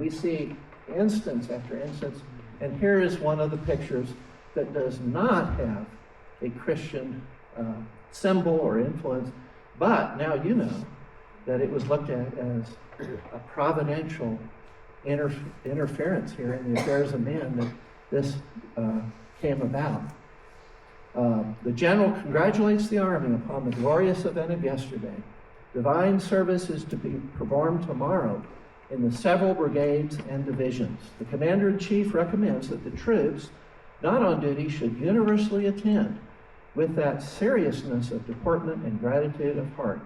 we see instance after instance, and here is one of the pictures that does not have a Christian symbol or influence, but now you know that it was looked at as a providential interference here in the affairs of men that this came about. The general congratulates the army upon the glorious event of yesterday. Divine service is to be performed tomorrow in the several brigades and divisions. The commander-in-chief recommends that the troops not on duty should universally attend with that seriousness of deportment and gratitude of heart,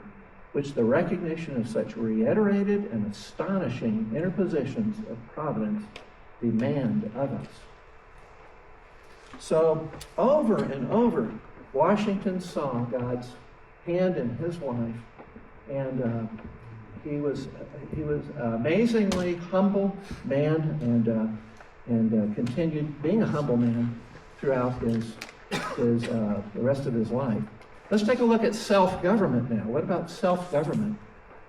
which the recognition of such reiterated and astonishing interpositions of providence demand of us. So over and over, Washington saw God's hand in his life, and he was an amazingly humble man, and continued being a humble man throughout the rest of his life. Let's take a look at self-government now. What about self-government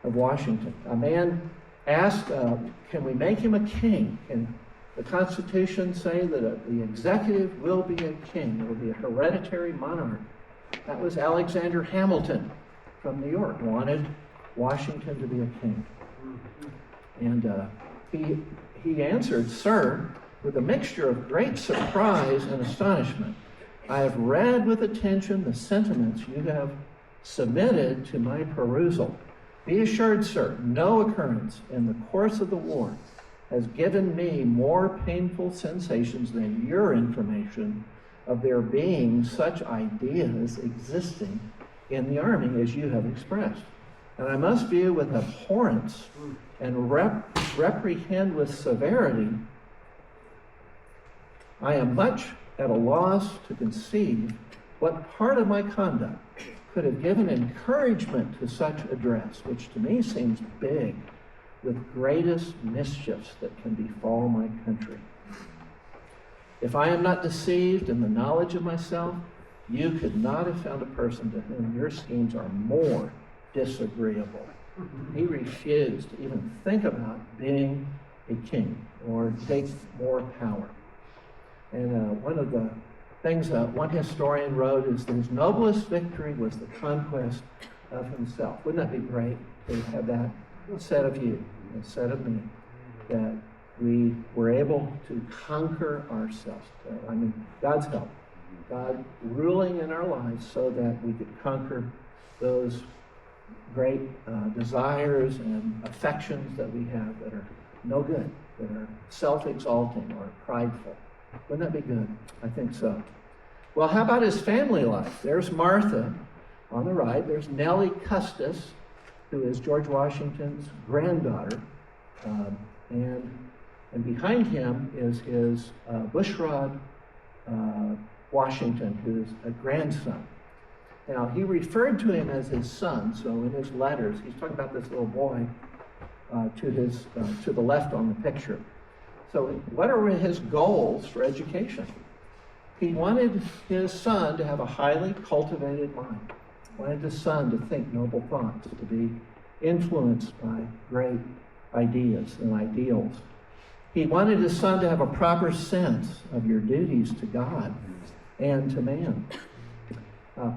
of Washington? A man asked, can we make him a king? Can the Constitution say that the executive will be a king? It will be a hereditary monarch. That was Alexander Hamilton from New York, wanted Washington to be a king. And he answered, "Sir, with a mixture of great surprise and astonishment, I have read with attention the sentiments you have submitted to my perusal. Be assured, sir, no occurrence in the course of the war has given me more painful sensations than your information of there being such ideas existing in the army as you have expressed. And I must view with abhorrence and reprehend with severity. I am much at a loss to conceive what part of my conduct could have given encouragement to such address, which to me seems big, with greatest mischiefs that can befall my country. If I am not deceived in the knowledge of myself, you could not have found a person to whom your schemes are more disagreeable." He refused to even think about being a king or take more power. And one of the things one historian wrote is that his noblest victory was the conquest of himself. Wouldn't that be great to have that said of you and said of me, that we were able to conquer ourselves? I mean, God's help. God ruling in our lives so that we could conquer those great desires and affections that we have that are no good, that are self-exalting or prideful. Wouldn't that be good? I think so. Well, how about his family life? There's Martha on the right. There's Nellie Custis, who is George Washington's granddaughter. And behind him is his Bushrod Washington, who's a grandson. Now, he referred to him as his son, so in his letters, he's talking about this little boy to the left on the picture. So what are his goals for education? He wanted his son to have a highly cultivated mind, wanted his son to think noble thoughts, to be influenced by great ideas and ideals. He wanted his son to have a proper sense of your duties to God and to man.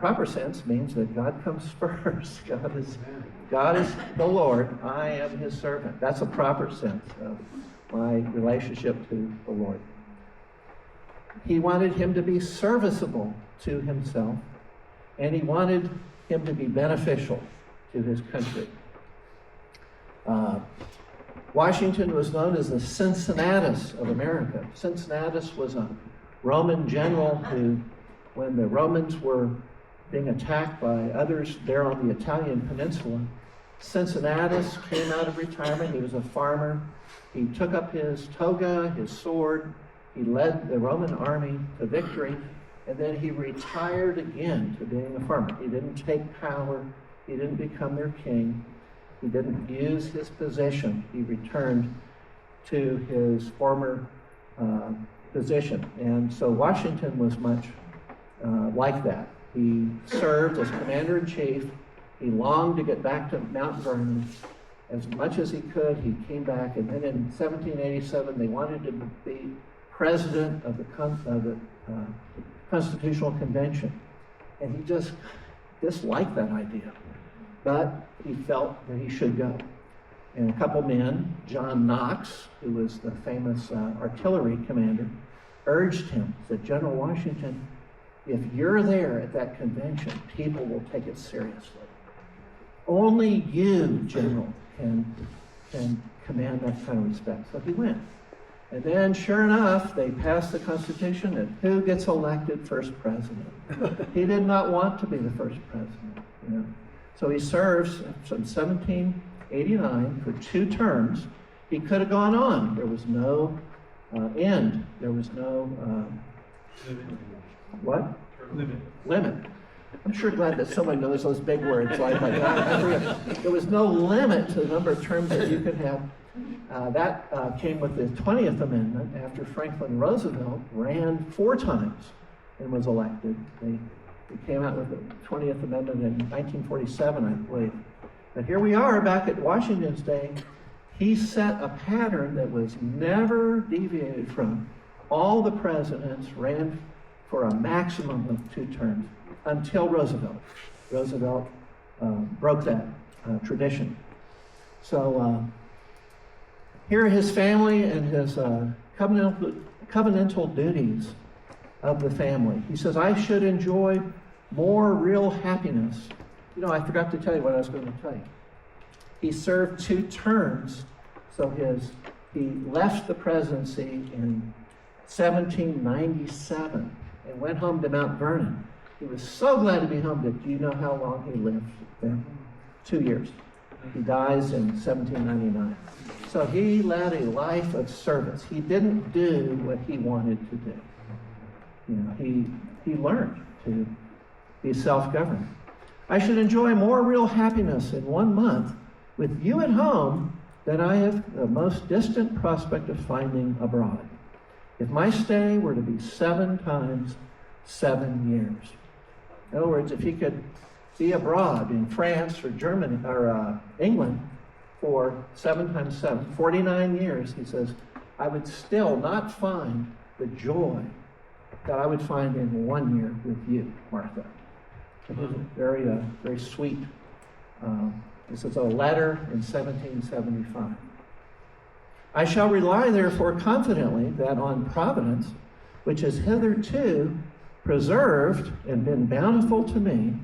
Proper sense means that God comes first. God is the Lord. I am his servant. That's a proper sense of my relationship to the Lord. He wanted him to be serviceable to himself, and he wanted him to be beneficial to his country. Washington was known as the Cincinnatus of America. Cincinnatus was a Roman general who, when the Romans were being attacked by others there on the Italian peninsula, Cincinnatus came out of retirement. He was a farmer. He took up his toga, his sword. He led the Roman army to victory, and then he retired again to being a farmer. He didn't take power. He didn't become their king. He didn't use his position. He returned to his former position. And so Washington was much like that. He served as commander-in-chief. He longed to get back to Mount Vernon, as much as he could. He came back, and then in 1787, they wanted to be president of the Constitutional Convention. And he just disliked that idea. But he felt that he should go. And a couple men, John Knox, who was the famous artillery commander, urged him, said, General Washington, if you're there at that convention, people will take it seriously. Only you, General, can command that kind of respect. So he went. And then, sure enough, they passed the Constitution, and who gets elected first president? He did not want to be the first president. You know? So he serves from 1789 for 2 terms. He could have gone on. There was no end. There was no what? Limit. I'm sure glad that somebody knows those big words like that. There was no limit to the number of terms that you could have. That came with the 20th Amendment after Franklin Roosevelt ran 4 times and was elected. They came out with the 20th Amendment in 1947, I believe. But here we are back at Washington's day. He set a pattern that was never deviated from. All the presidents ran for a maximum of 2 terms until Roosevelt. Roosevelt broke that tradition. So here are his family and his covenantal duties of the family. He says, I should enjoy more real happiness. You know, I forgot to tell you what I was going to tell you. He served 2 terms, so he left the presidency in 1797 and went home to Mount Vernon. He was so glad to be home. Do you know how long he lived there? 2 years. He dies in 1799. So he led a life of service. He didn't do what he wanted to do. You know, he learned to be self-governed. I should enjoy more real happiness in 1 month with you at home than I have the most distant prospect of finding abroad. If my stay were to be 7 times 7 years. In other words, if he could be abroad in France or Germany or England for 7 times 7, 49 years, he says, I would still not find the joy that I would find in 1 year with you, Martha. It was very, very sweet. This is a letter in 1775. I shall rely, therefore, confidently that on Providence, which has hitherto preserved and been bountiful to me,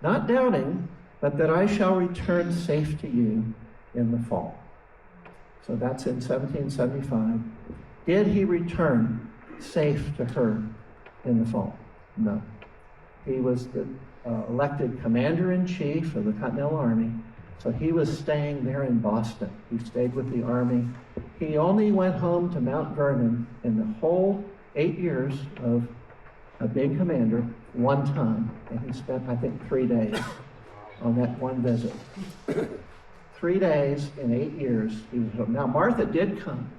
not doubting, but that I shall return safe to you in the fall. So that's in 1775. Did he return safe to her in the fall? No. He was the elected commander-in-chief of the Continental Army, so he was staying there in Boston. He stayed with the Army. He only went home to Mount Vernon in the whole 8 years of being commander 1 time, and he spent, I think, 3 days on that one visit. 3 days in 8 years he was home. Now, Martha did come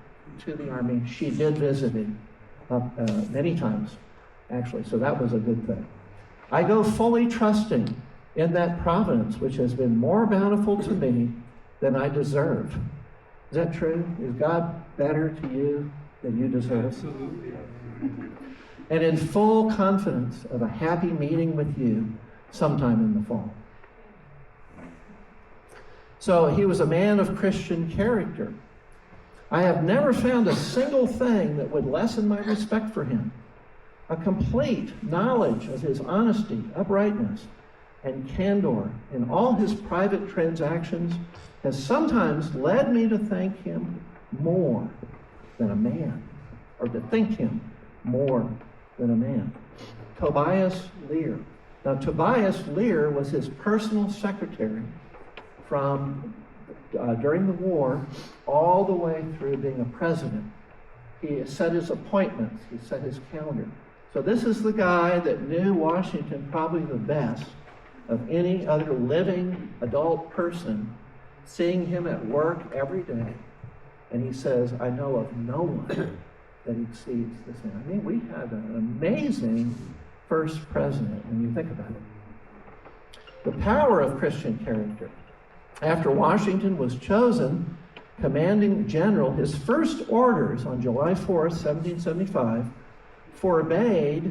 to the Army. She did visit him many times, actually, so that was a good thing. I go fully trusting in that providence which has been more bountiful to me than I deserve. Is that true? Is God better to you than you deserve? Absolutely. And in full confidence of a happy meeting with you sometime in the fall. So he was a man of Christian character. I have never found a single thing that would lessen my respect for him. A complete knowledge of his honesty, uprightness, and candor in all his private transactions has sometimes led me to think him more than a man, or to think him more than a man. Tobias Lear. Now, Tobias Lear was his personal secretary from during the war all the way through being a president. He set his appointments. He set his calendar. So this is the guy that knew Washington probably the best of any other living adult person, seeing him at work every day. And he says, I know of no one that exceeds this man. I mean, we had an amazing first president when you think about it. The power of Christian character. After Washington was chosen commanding general, his first orders on July 4th, 1775, forbade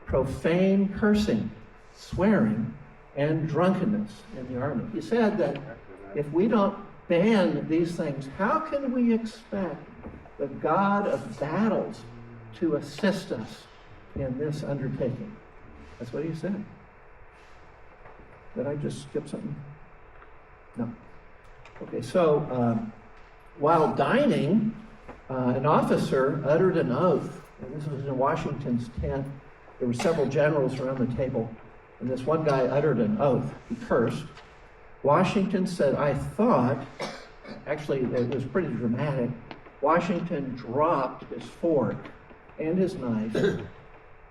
profane cursing, swearing, and drunkenness in the army. He said that if we don't ban these things, how can we expect the God of battles to assist us in this undertaking? That's what he said. Did I just skip something? No. Okay, so while dining, an officer uttered an oath, and this was in Washington's tent. There were several generals around the table, and this one guy uttered an oath. He cursed. Washington said, I thought, actually it was pretty dramatic, Washington dropped his fork and his knife.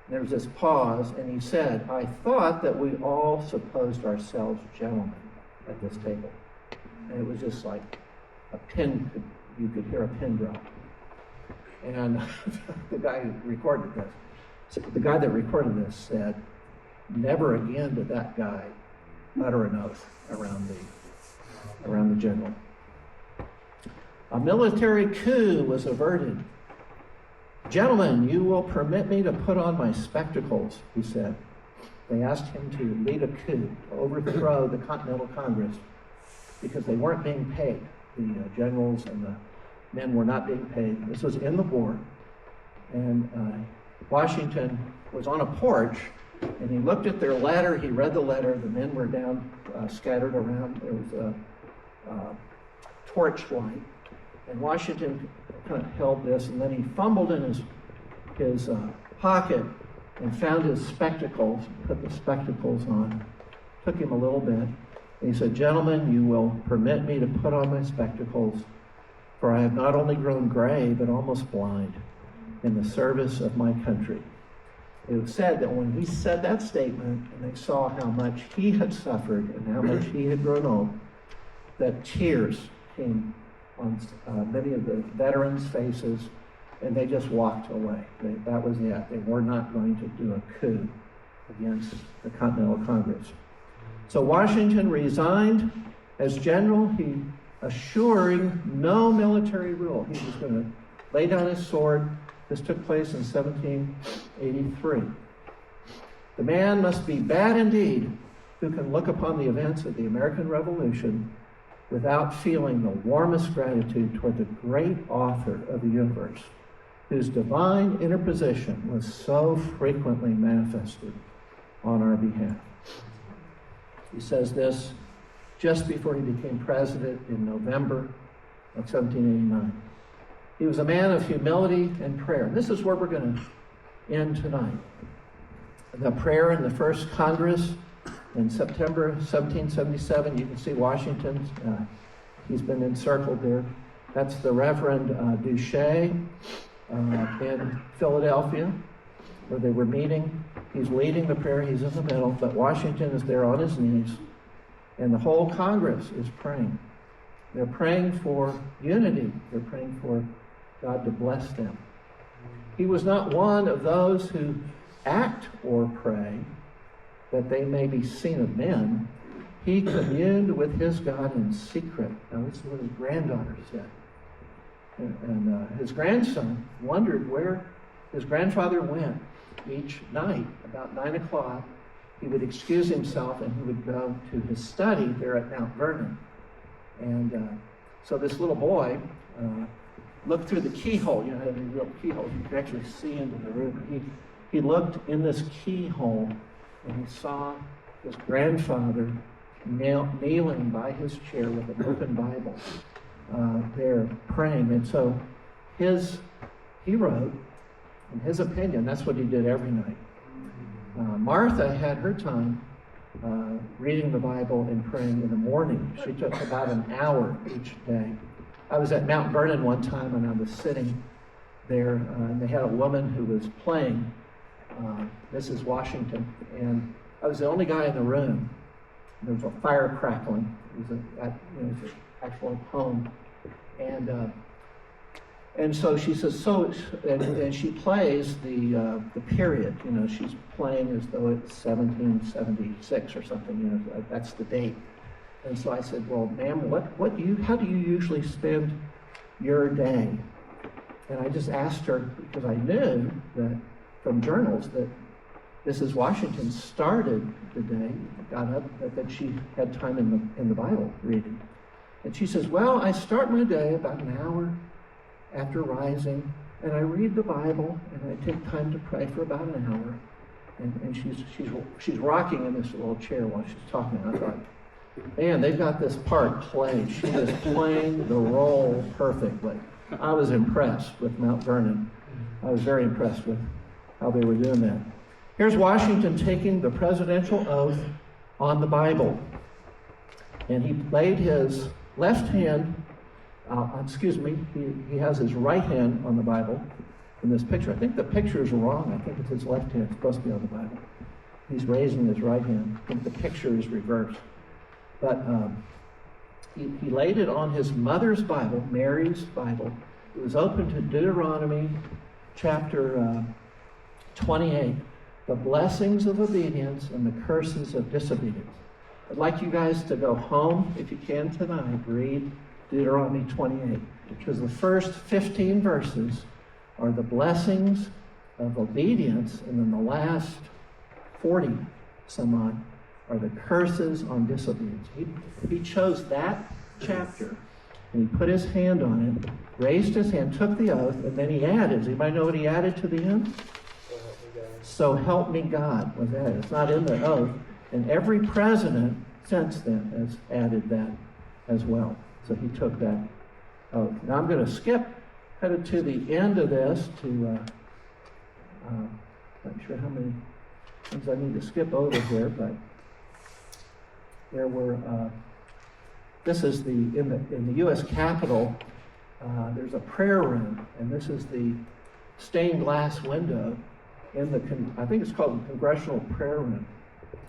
There was this pause, and he said, I thought that we all supposed ourselves gentlemen at this table. And it was just like a pin, you could hear a pin drop. And the guy who recorded this, the guy that recorded this said, never again did that guy utter an oath around the general. A military coup was averted. Gentlemen, you will permit me to put on my spectacles, he said. They asked him to lead a coup, to overthrow the Continental Congress, because they weren't being paid. The generals and the men were not being paid. This was in the war. And Washington was on a porch, and he looked at their letter. He read the letter. The men were down, scattered around. There was a torchlight. And Washington kind of held this, and then he fumbled in his pocket and found his spectacles, put the spectacles on. Took him a little bit. And he said, gentlemen, you will permit me to put on my spectacles, for I have not only grown gray, but almost blind in the service of my country. It was said that when he said that statement, and they saw how much he had suffered and how much he had grown old, that tears came on many of the veterans' faces, and they just walked away. That was it. They were not going to do a coup against the Continental Congress. So Washington resigned as general, he assuring no military rule. He was going to lay down his sword. This took place in 1783. The man must be bad indeed who can look upon the events of the American Revolution without feeling the warmest gratitude toward the great author of the universe, whose divine interposition was so frequently manifested on our behalf. He says this just before he became president in November of 1789. He was a man of humility and prayer. And this is where we're going to end tonight. The prayer in the first Congress in September 1777, you can see Washington. He's been encircled there. That's the Reverend Duché in Philadelphia, where they were meeting. He's leading the prayer. He's in the middle, but Washington is there on his knees, and the whole Congress is praying. They're praying for unity. They're praying for God to bless them. He was not one of those who act or pray that they may be seen of men. He communed with his God in secret. Now, this is what his granddaughter said. And his grandson wondered where his grandfather went. Each night, about 9 o'clock, he would excuse himself and he would go to his study there at Mount Vernon. And so this little boy looked through the keyhole. You know, the real keyhole. You could actually see into the room. He looked in this keyhole and he saw his grandfather kneeling by his chair with an open Bible there praying. And so he wrote, in his opinion, that's what he did every night. Martha had her time reading the Bible and praying in the morning. She took about an hour each day. I was at Mount Vernon one time and I was sitting there and they had a woman who was playing Mrs. Washington, and I was the only guy in the room. There was a fire crackling. It was an actual poem. And so she says, and she plays the period. You know, she's playing as though it's 1776 or something. You know, that's the date. And so I said, well, ma'am, how do you usually spend your day? And I just asked her, because I knew that from journals that Mrs. Washington started the day, got up, that she had time in the Bible reading. And she says, well, I start my day about an hour after rising, and I read the Bible, and I take time to pray for about an hour. And she's rocking in this little chair while she's talking. I thought, man, they've got this part played. She is playing the role perfectly. I was impressed with Mount Vernon. I was very impressed with how they were doing that. Here's Washington taking the presidential oath on the Bible. And he laid his left hand, he has his right hand on the Bible in this picture. I think the picture is wrong. I think it's his left hand. It's supposed to be on the Bible. He's raising his right hand. I think the picture is reversed. But he laid it on his mother's Bible, Mary's Bible. It was open to Deuteronomy chapter 28, the blessings of obedience and the curses of disobedience. I'd like you guys to go home, if you can tonight, read Deuteronomy 28, because the first 15 verses are the blessings of obedience, and then the last 40 some odd are the curses on disobedience. He chose that chapter, and he put his hand on it, raised his hand, took the oath, and then he added. Does anybody know what he added to the end? So help me God was added. It's not in the oath. And every president since then has added that as well. So he took that oath. Now I'm going to skip headed to the end of this to, not sure how many things I need to skip over here, but there were, this is in the U.S. Capitol, there's a prayer room, and this is the stained glass window in I think it's called the Congressional Prayer Room.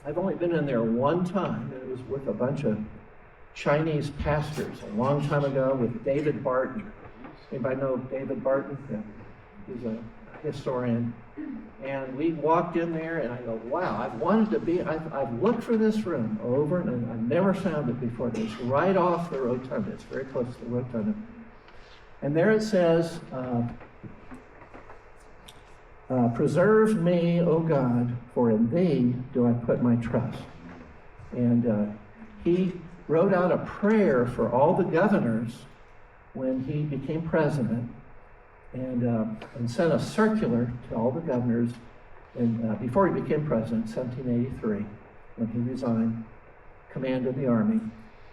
I've only been in there one time, and it was with a bunch of Chinese pastors a long time ago with David Barton. Anybody know David Barton? Yeah. He's a historian. And we walked in there, and I go, wow, I've looked for this room over, and I've never found it before. It's right off the rotunda. It's very close to the rotunda. And there it says, preserve me, O God, for in thee do I put my trust. And he wrote out a prayer for all the governors when he became president, and sent a circular to all the governors before he became president, 1783, when he resigned command of the army.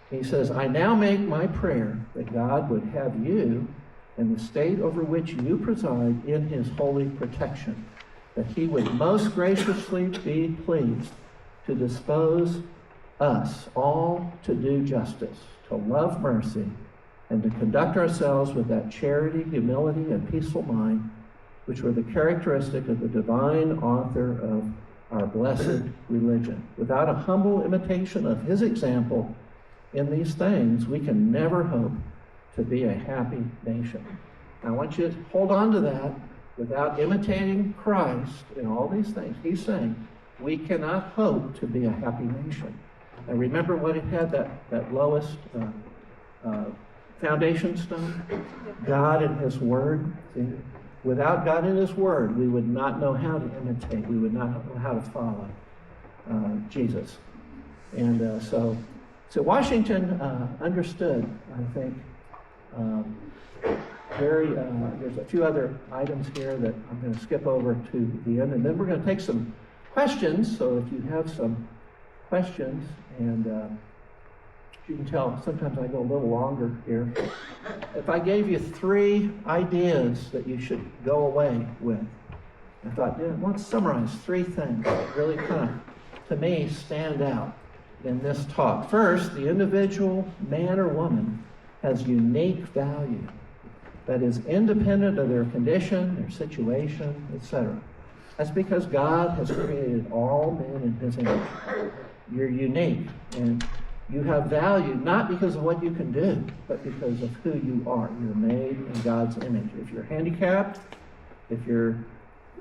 He says, I now make my prayer that God would have you and the state over which you preside in his holy protection, that he would most graciously be pleased to dispose us all to do justice, to love mercy, and to conduct ourselves with that charity, humility, and peaceful mind, which were the characteristic of the divine author of our blessed religion. Without a humble imitation of his example in these things, we can never hope to be a happy nation. I want you to hold on to that. Without imitating Christ in all these things, he's saying, we cannot hope to be a happy nation. And remember what it had, that lowest foundation stone? God and his word. See, without God and his word, we would not know how to imitate. We would not know how to follow Jesus. And so Washington understood, I think, there's a few other items here that I'm going to skip over to the end, and then we're going to take some questions. So if you have some questions, and you can tell sometimes I go a little longer here. If I gave you 3 ideas that you should go away with, I thought, let's summarize 3 things that really kind of, to me, stand out in this talk. First, the individual man or woman has unique value that is independent of their condition, their situation, etc. That's because God has created all men in his image. You're unique, and you have value not because of what you can do, but because of who you are. You're made in God's image. If you're handicapped, if you're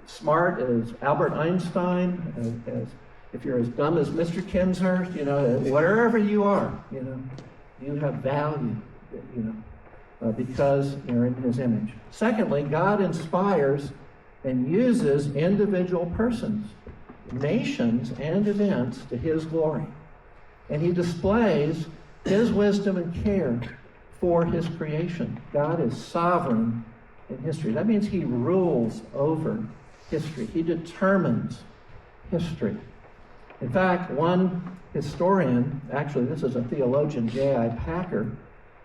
smart as Albert Einstein, as if you're as dumb as Mr. Kinzer, wherever you are, you have value, because you're in his image. Secondly, God inspires and uses individual persons, nations, and events to his glory. And he displays his wisdom and care for his creation. God is sovereign in history. That means he rules over history. He determines history. In fact, one historian, actually this is a theologian, J.I. Packer,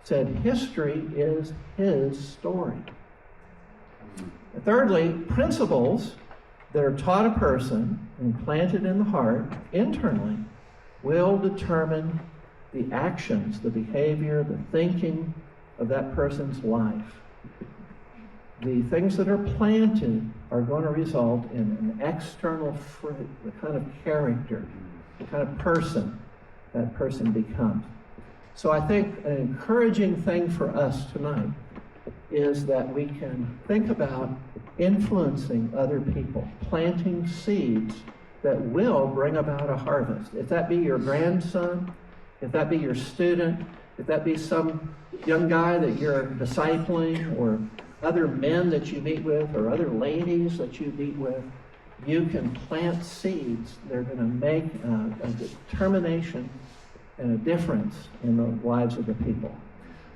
said history is his story. And thirdly, principles that are taught a person and planted in the heart internally will determine the actions, the behavior, the thinking of that person's life. The things that are planted are going to result in an external fruit, the kind of character, the kind of person that person becomes. So I think an encouraging thing for us tonight is that we can think about influencing other people, planting seeds that will bring about a harvest. If that be your grandson, if that be your student, if that be some young guy that you're discipling, or other men that you meet with, or other ladies that you meet with, you can plant seeds that are going to make a determination and a difference in the lives of the people.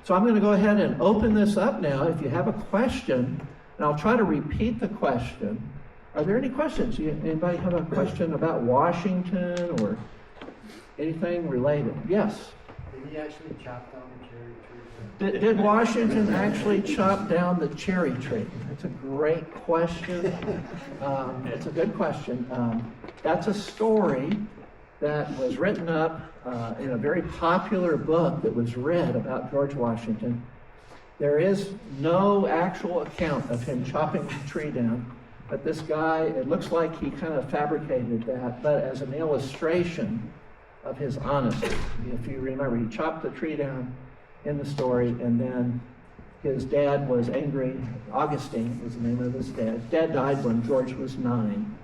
So I'm going to go ahead and open this up now. If you have a question, and I'll try to repeat the question. Are there any questions? Anybody have a question about Washington or anything related? Yes? Did he actually chop down the cherry tree? Did Washington actually chop down the cherry tree? That's a great question. It's a good question. That's a story that was written up in a very popular book that was read about George Washington. There is no actual account of him chopping the tree down, but this guy, it looks like he kind of fabricated that, but as an illustration of his honesty. If you remember, he chopped the tree down in the story, and then his dad was angry. Augustine was the name of his dad. His dad died when George was 9.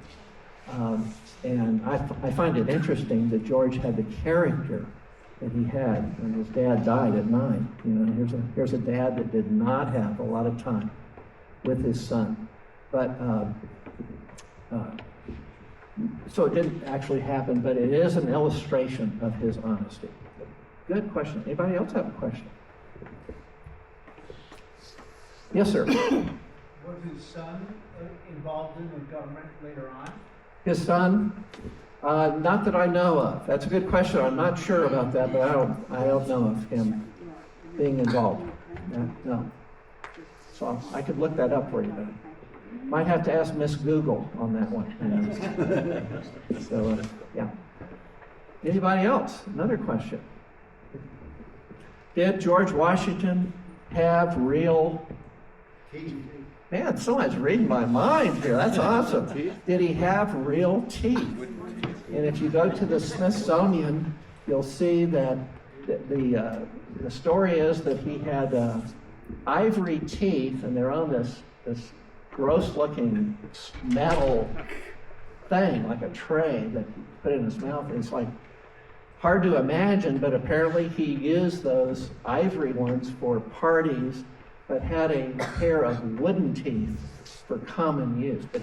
And I find it interesting that George had the character that he had when his dad died at 9. Here's a dad that did not have a lot of time with his son. But so it didn't actually happen, but it is an illustration of his honesty. Good question. Anybody else have a question? Yes, sir. Was his son involved in the government later on? His son? Not that I know of. That's a good question. I'm not sure about that, but I don't know of him being involved. No. So I could look that up for you, but might have to ask Miss Google on that one. So, yeah. Anybody else? Another question. Did George Washington have real Teeth. Man, someone's reading my mind here. That's awesome. Did he have real teeth? And if you go to the Smithsonian, you'll see that the story is that he had ivory teeth, and they're on this gross-looking metal thing, like a tray that he put in his mouth. It's like hard to imagine, but apparently he used those ivory ones for parties, but had a pair of wooden teeth for common use. But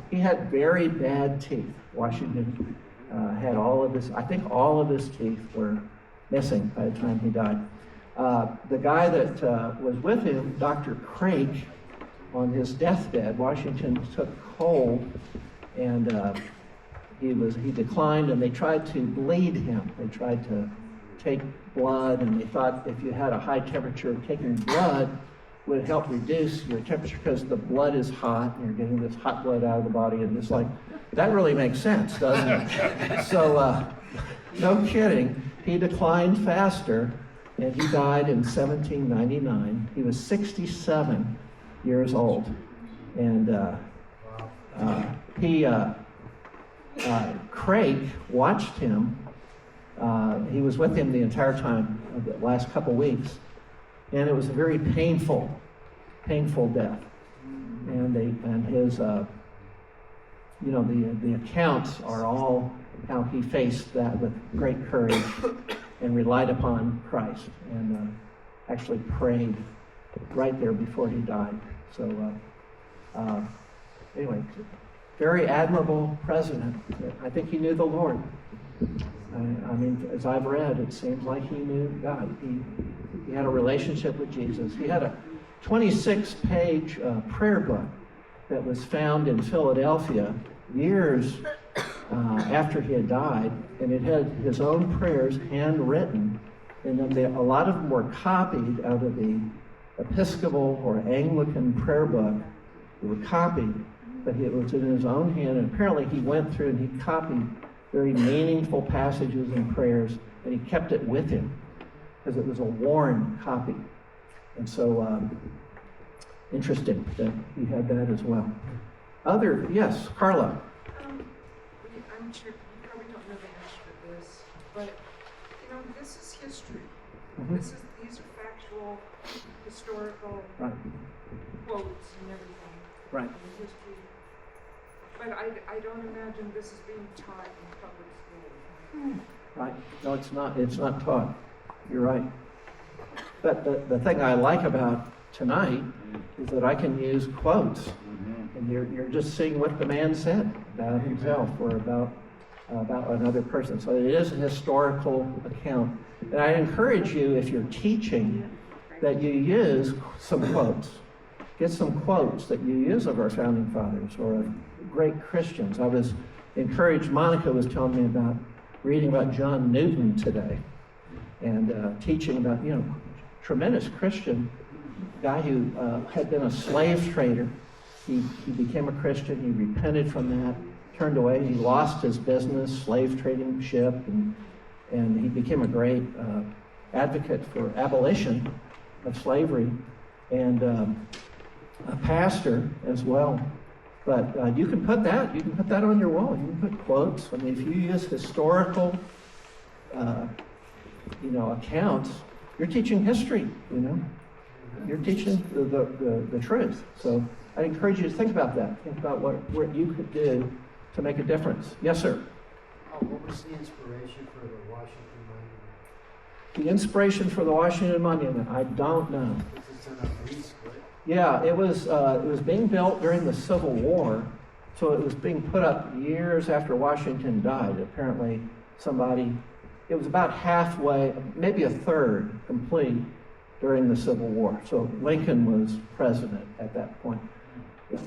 he had very bad teeth. Washington had all of his, I think all of his teeth were missing by the time he died. The guy that was with him, Dr. Craik, on his deathbed, Washington took cold, and he declined, and they tried to bleed him. They tried to take blood, and they thought if you had a high temperature, taking blood would help reduce your temperature because the blood is hot, and you're getting this hot blood out of the body, and it's like, that really makes sense, doesn't it? So, no kidding, he declined faster, and he died in 1799. He was 67 years old, and Craik watched him. He was with him the entire time of the last couple weeks, and it was a very painful death. And his, the accounts are all how he faced that with great courage and relied upon Christ and actually prayed right there before he died. So anyway, very admirable president. I think he knew the Lord. I mean, as I've read, it seems like he knew God. He had a relationship with Jesus. He had a 26-page prayer book that was found in Philadelphia years after he had died, and it had his own prayers handwritten, and then a lot of them were copied out of the Episcopal or Anglican prayer book. They were copied, but it was in his own hand, and apparently he went through and he copied very meaningful passages and prayers, and he kept it with him because it was a worn copy. And so, interesting that he had that as well. Yes, Carla. I'm sure you probably don't know the answer to this, but this is history. Mm-hmm. These are factual, historical Right. quotes and everything. Right. In the history. But I don't imagine this is being taught in public schools. Right. No, it's not. It's not taught. You're right. But the thing I like about tonight is that I can use quotes, and you're just seeing what the man said about himself or about another person. So it is a historical account. And I encourage you, if you're teaching, that you use some quotes. Get some quotes that you use of our founding fathers or of great Christians. I was encouraged, Monica was telling me about reading about John Newton today and teaching about, tremendous Christian guy who had been a slave trader. He became a Christian. He repented from that, turned away. He lost his business, slave trading ship, and he became a great advocate for abolition of slavery and a pastor as well. But you can put that on your wall. You can put quotes. I mean, if you use historical, accounts, you're teaching history. You're teaching the truth. So I encourage you to think about that. Think about what you could do to make a difference. Yes, sir. What was the inspiration for the Washington Monument? The inspiration for the Washington Monument, I don't know. Is this in a free split? Yeah, it was being built during the Civil War, so it was being put up years after Washington died. Apparently, it was about halfway, maybe a third complete during the Civil War. So Lincoln was president at that point. Yeah.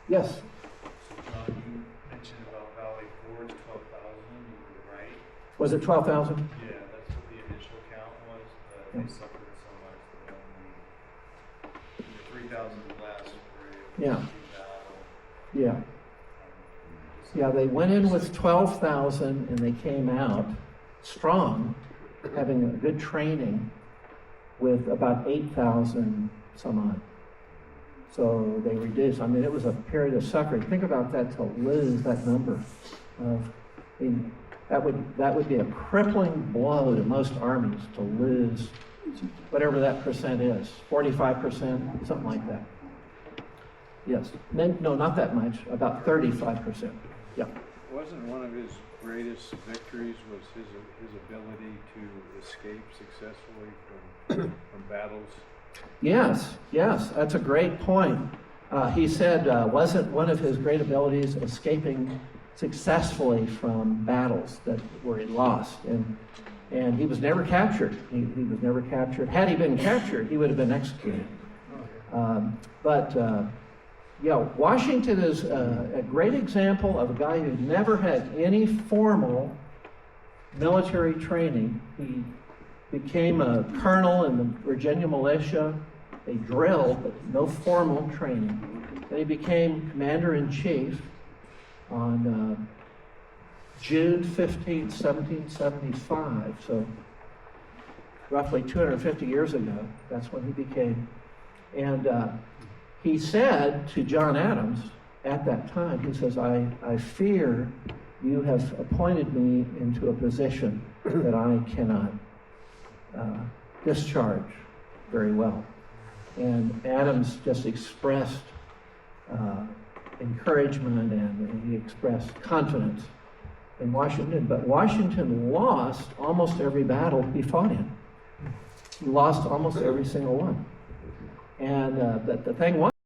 Yes? So John, you mentioned about Valley Forge, 12,000, you were right? Was it 12,000? Yeah, that's what the initial count was, but they suffered so much that only 3,000 less were able Yeah. to do battle. Yeah. Yeah, they went in with 12,000 and they came out strong, having a good training with about 8,000 some odd. So they reduced. I mean, it was a period of suffering. Think about that, to lose that number that would be a crippling blow to most armies, to lose whatever that percent is, 45%, something like that. Yes. No, not that much, about 35%. Yeah. Wasn't one of his greatest victories was his ability to escape successfully from battles? Yes, that's a great point. He said, wasn't one of his great abilities escaping successfully from battles that were he lost, and he was never captured. He was never captured. Had he been captured, he would have been executed. Washington is a great example of a guy who never had any formal military training. He became a colonel in the Virginia militia, a drill, but no formal training. Then he became commander-in-chief on June 15, 1775, so roughly 250 years ago. That's when he became. And he said to John Adams at that time, he says, I fear you have appointed me into a position that I cannot discharge very well. And Adams just expressed encouragement, and he expressed confidence in Washington, but Washington lost almost every battle he fought in. He lost almost every single one. And the thing was,